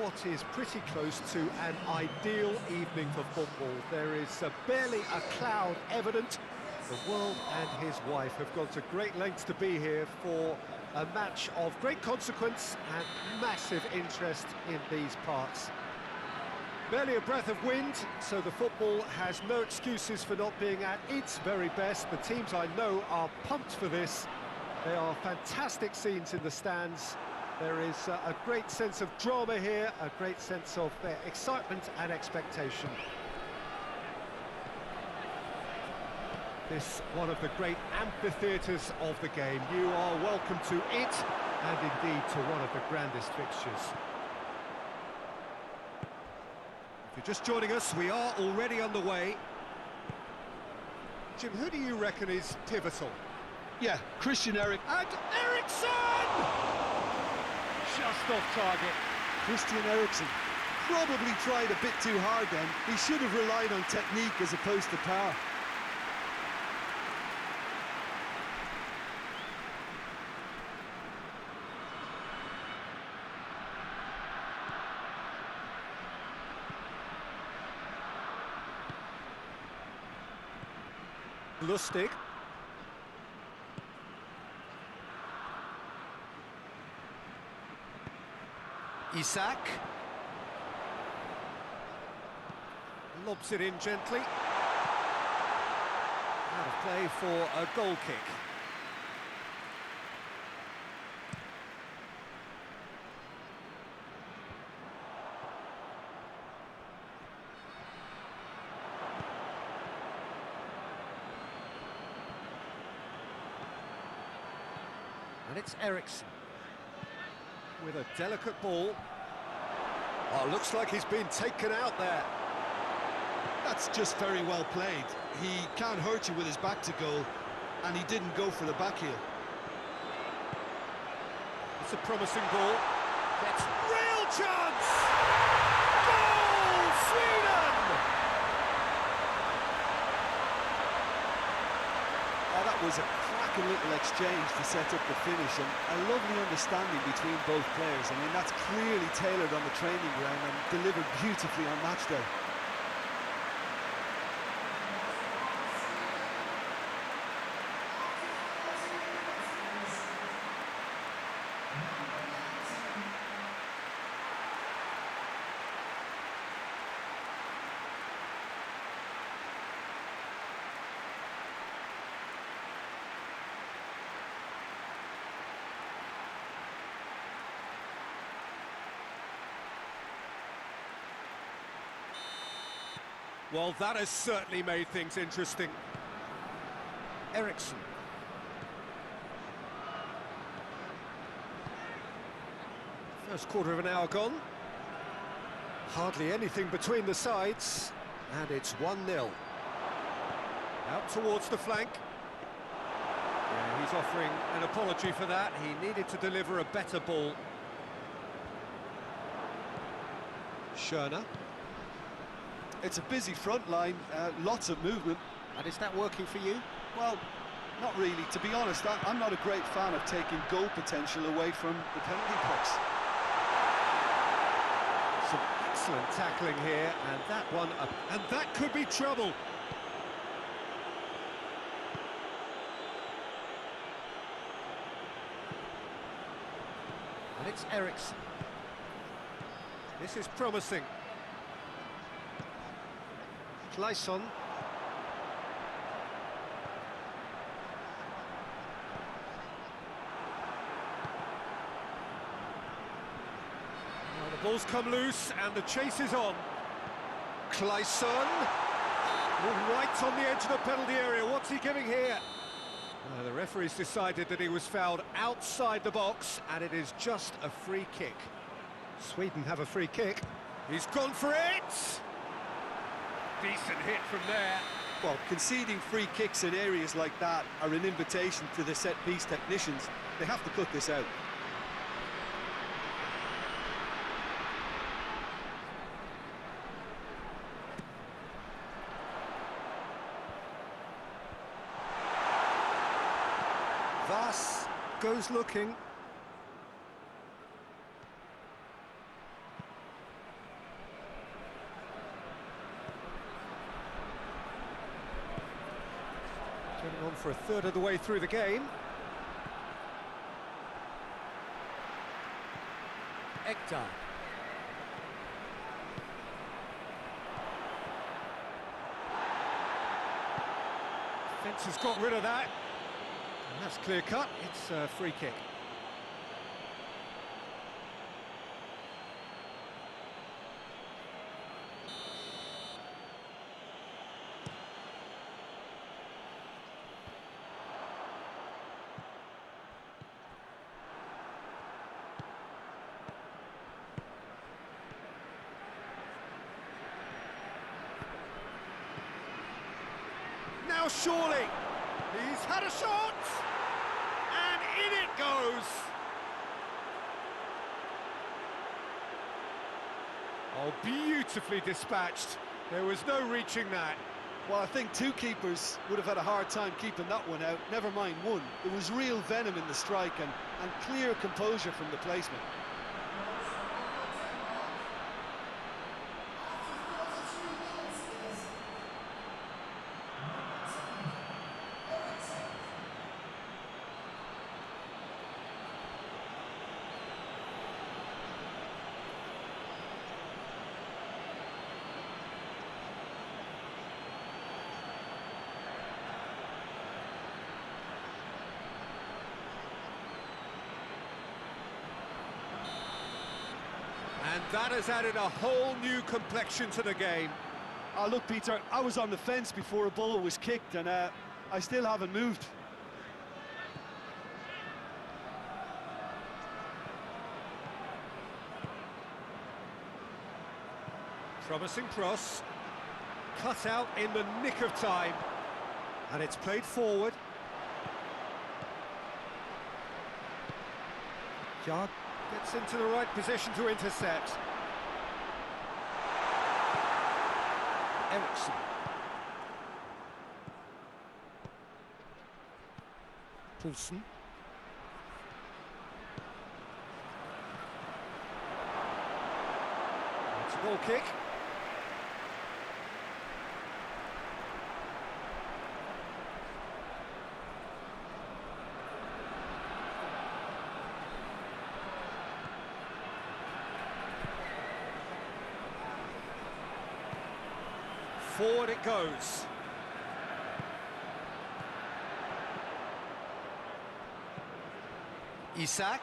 what is pretty close to an ideal evening for football. There is barely a cloud evident. The world and his wife have gone to great lengths to be here for a match of great consequence and massive interest in these parts. Barely a breath of wind, so the football has no excuses for not being at its very best. The teams I know are pumped for this. There are fantastic scenes in the stands. There is a great sense of drama here, a great sense of excitement and expectation. This one of the great amphitheatres of the game. You are welcome to it, and indeed to one of the grandest fixtures. If you're just joining us, we are already underway. Jim, who do you reckon is pivotal? Yeah, Christian Eriksen. And Eriksen! Just off target. Christian Eriksen probably tried a bit too hard then. He should have relied on technique as opposed to power. Lustig. Isak. Lobs it in gently. Out of play for a goal kick. And it's Eriksen with a delicate ball. Oh, looks like he's been taken out there. That's just very well played. He can't hurt you with his back to goal, and he didn't go for the back heel. It's a promising ball. That's real chance! Goal, Sweden! Oh, that was a cracking little exchange to set up the finish, and a lovely understanding between both players. I mean, that's clearly tailored on the training ground and delivered beautifully on match day. Well, that has certainly made things interesting. Eriksen. First quarter of an hour gone. Hardly anything between the sides. And it's 1-0. Out towards the flank. Yeah, he's offering an apology for that. He needed to deliver a better ball. Schöner. It's a busy front line, lots of movement. And is that working for you? Well, not really. To be honest, I'm not a great fan of taking goal potential away from the penalty box. Some excellent tackling here, and that one up. And that could be trouble. And it's Eriksen. This is promising. Kleisson. Now the ball's come loose and the chase is on. Kleisson. Right on the edge of the penalty area. What's he giving here? The referee's decided that he was fouled outside the box, and it is just a free kick. Sweden have a free kick. He's gone for it! Decent hit from there. Well, conceding free kicks in areas like that are an invitation to the set-piece technicians. They have to cut this out. Thus goes looking. Getting on for a third of the way through the game. Ekdal. Defence has got rid of that. And that's clear cut. It's a free kick. Now surely, he's had a shot, and in it goes. Oh, beautifully dispatched. There was no reaching that. Well, I think two keepers would have had a hard time keeping that one out, never mind one. There was real venom in the strike and clear composure from the placement. And that has added a whole new complexion to the game. Oh, look, Peter, I was on the fence before a ball was kicked, and I still haven't moved. Promising cross. Cut out in the nick of time. And it's played forward. Jard gets into the right position to intercept. Eriksson. Poulsen. It's a goal kick. Forward it goes. Isak.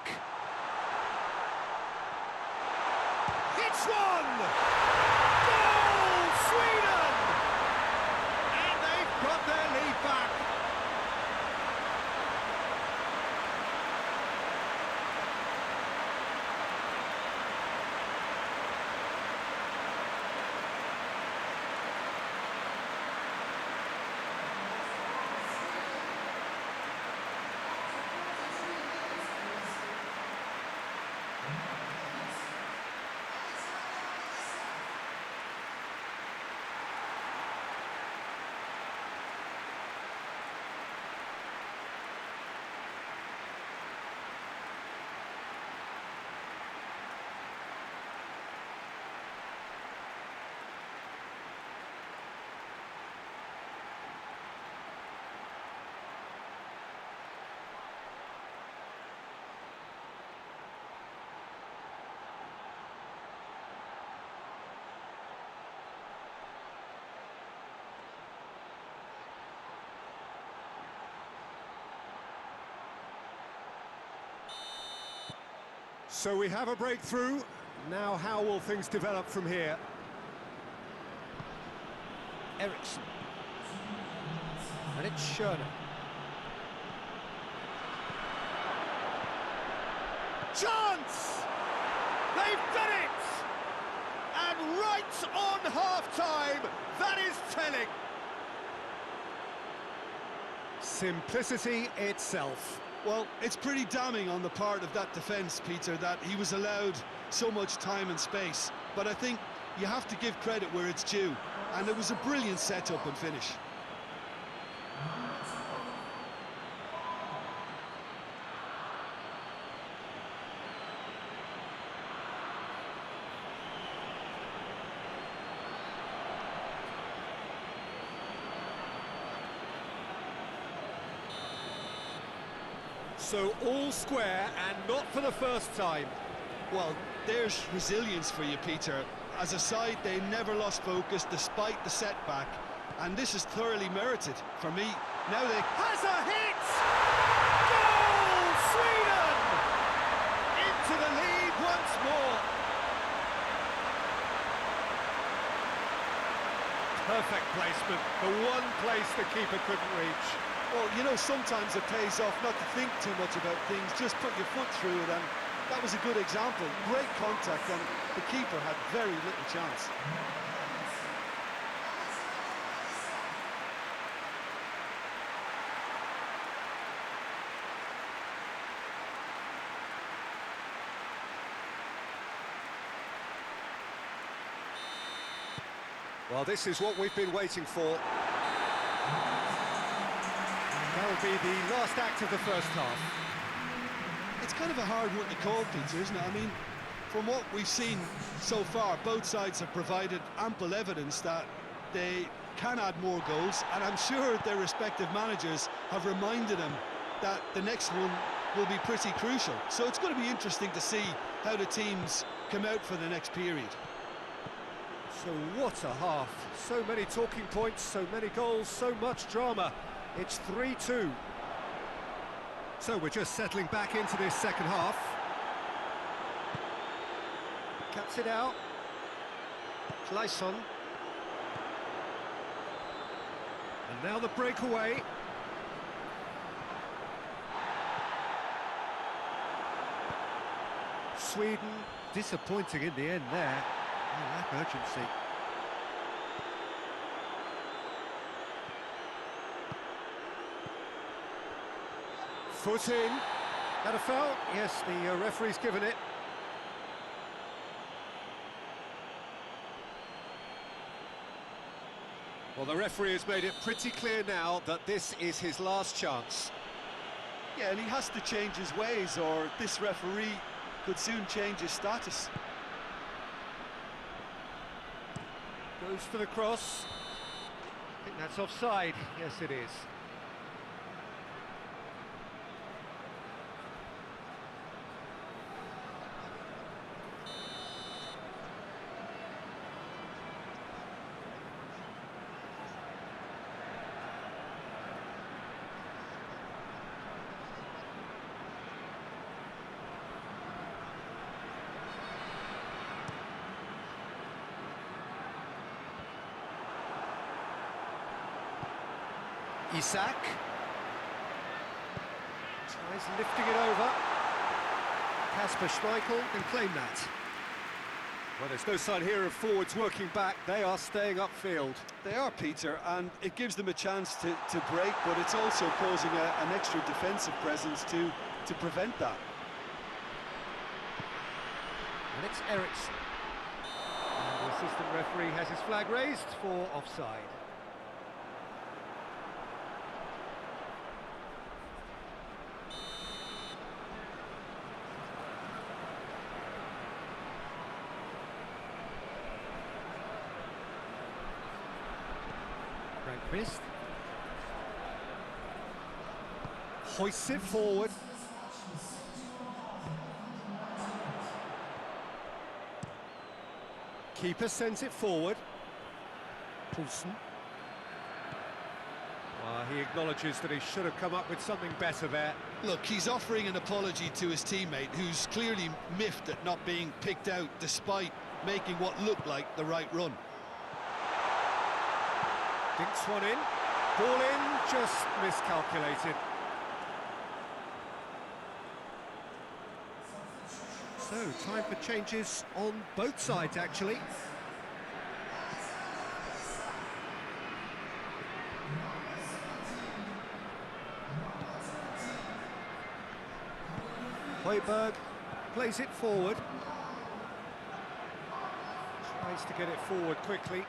Hits one! Goal, Sweden! And they've got their lead back. So we have a breakthrough. Now how will things develop from here? Eriksson. And it's Schöne. Chance! They've done it! And right on half-time, that is telling. Simplicity itself. Well, it's pretty damning on the part of that defence, Peter, that he was allowed so much time and space. But I think you have to give credit where it's due. And it was a brilliant set-up and finish. So all square, and not for the first time. Well, there's resilience for you, Peter. As a side, they never lost focus despite the setback, and this is thoroughly merited for me. Now they... Has a hit! Goal! Sweden! Into the lead once more. Perfect placement, the one place the keeper couldn't reach. Well, you know, sometimes it pays off not to think too much about things, just put your foot through it, and that was a good example. Great contact, and the keeper had very little chance. Well, this is what we've been waiting for. That will be the last act of the first half. It's kind of a hard one to call, Peter, isn't it? I mean, from what we've seen so far, both sides have provided ample evidence that they can add more goals, and I'm sure their respective managers have reminded them that the next one will be pretty crucial. So it's going to be interesting to see how the teams come out for the next period. So what a half. So many talking points, so many goals, so much drama. It's 3-2. So we're just settling back into this second half. Cuts it out. Clayson. And now the breakaway. Sweden disappointing in the end there. They lack urgency. Foot in. That a foul? Yes, the referee's given it. Well, the referee has made it pretty clear now that this is his last chance. Yeah, and he has to change his ways, or this referee could soon change his status. Goes for the cross. I think that's offside. Yes, it is. Isak tries lifting it over. Kasper Schmeichel can claim that. Well, there's no sign here of forwards working back. They are staying upfield. They are, Peter, and it gives them a chance to break, but it's also causing an extra defensive presence to prevent that. And it's Eriksson. And the assistant referee has his flag raised for offside. Missed. Hoists it forward. Keeper sends it forward. Poulsen. Well, he acknowledges that he should have come up with something better there. Look, he's offering an apology to his teammate, who's clearly miffed at not being picked out despite making what looked like the right run. Dinks one in, ball in, just miscalculated. So, time for changes on both sides, actually. Højbjerg plays it forward. Tries to get it forward quickly.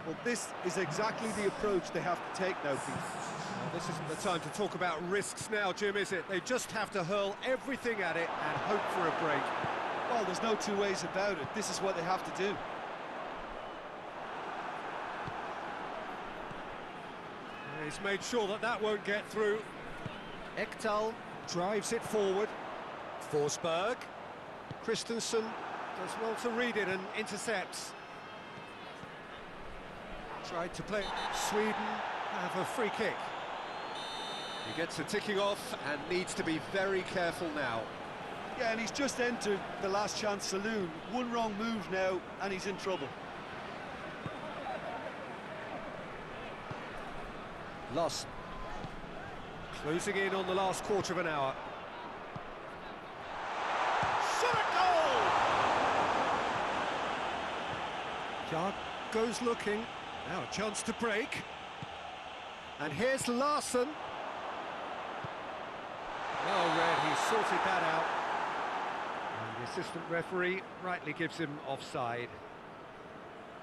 Well, this is exactly the approach they have to take now, Pete. Well, this isn't the time to talk about risks now, Jim, is it? They just have to hurl everything at it and hope for a break. Well, there's no two ways about it. This is what they have to do. He's made sure that that won't get through. Ekdal drives it forward. Forsberg. Christensen does well to read it and intercepts. Tried to play. Sweden have a free kick. He gets a ticking off and needs to be very careful now. Yeah, and he's just entered the last chance saloon. One wrong move now, and he's in trouble. Loss. Closing in on the last quarter of an hour. Shot at goal! Jarg goes looking. Now a chance to break. And here's Larsson. Well read, he sorted that out. And the assistant referee rightly gives him offside.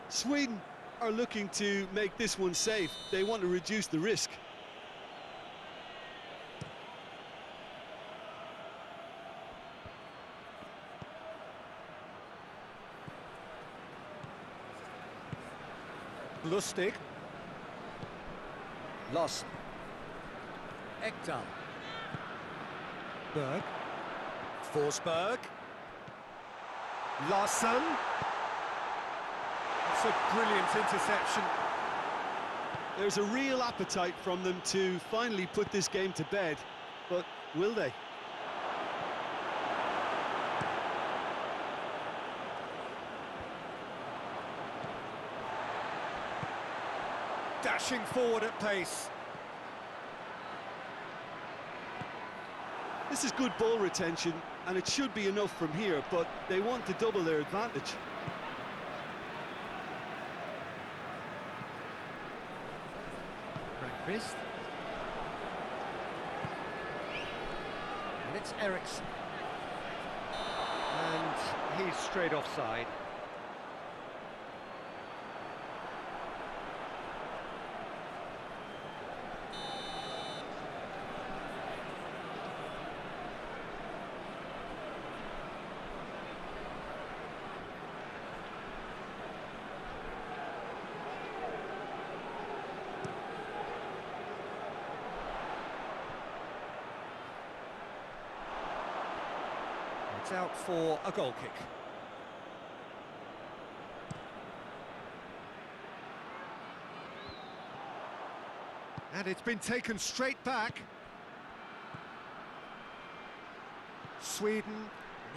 Sweden are looking to make this one safe. They want to reduce the risk. Lustig. Loss. Ekdal. Berg. Forsberg. Larsson. It's a brilliant interception. There's a real appetite from them to finally put this game to bed, but will they? Dashing forward at pace. This is good ball retention, and it should be enough from here, but they want to double their advantage. Wrist. And it's Eriksson. And he's straight offside. It's out for a goal kick. And it's been taken straight back. Sweden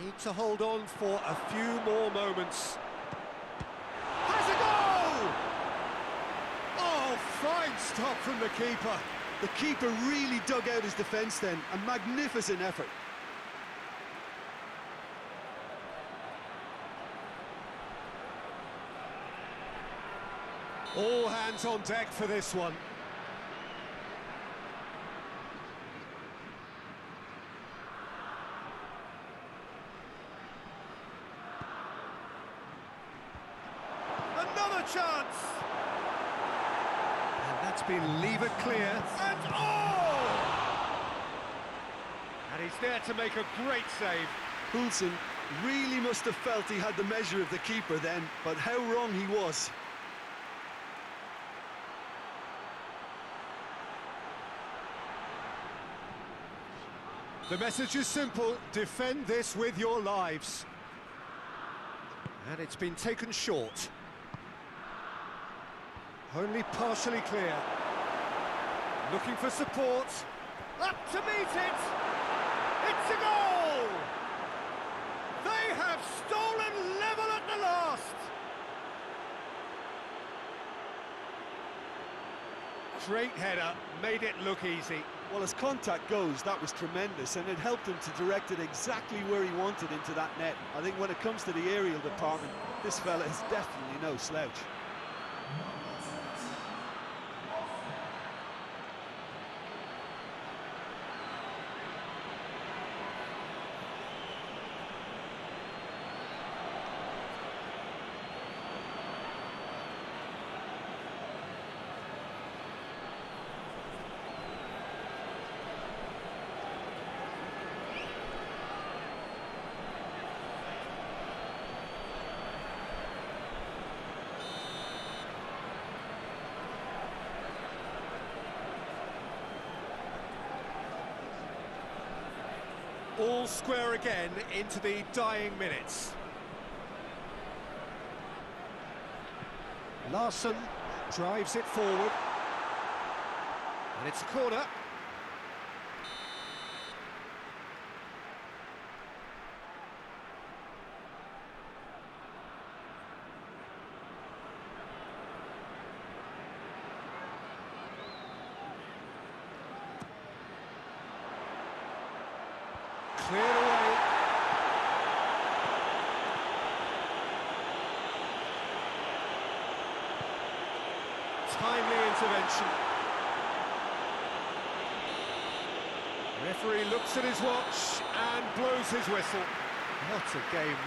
need to hold on for a few more moments. Has a goal! Oh, fine stop from the keeper. The keeper really dug out his defence then. A magnificent effort. All hands on deck for this one. Another chance! And that's been levered clear. And And he's there to make a great save. Poulsen really must have felt he had the measure of the keeper then, but how wrong he was. The message is simple: defend this with your lives. And it's been taken short. Only partially clear. Looking for support. Up to meet it! It's a goal! They have stolen level at the last! Great header, made it look easy. Well, as contact goes, that was tremendous, and it helped him to direct it exactly where he wanted into that net. I think when it comes to the aerial department, this fella is definitely no slouch. All square again into the dying minutes. Larsson drives it forward. And it's a corner. Cleared away. Timely intervention. Referee looks at his watch and blows his whistle. What a game.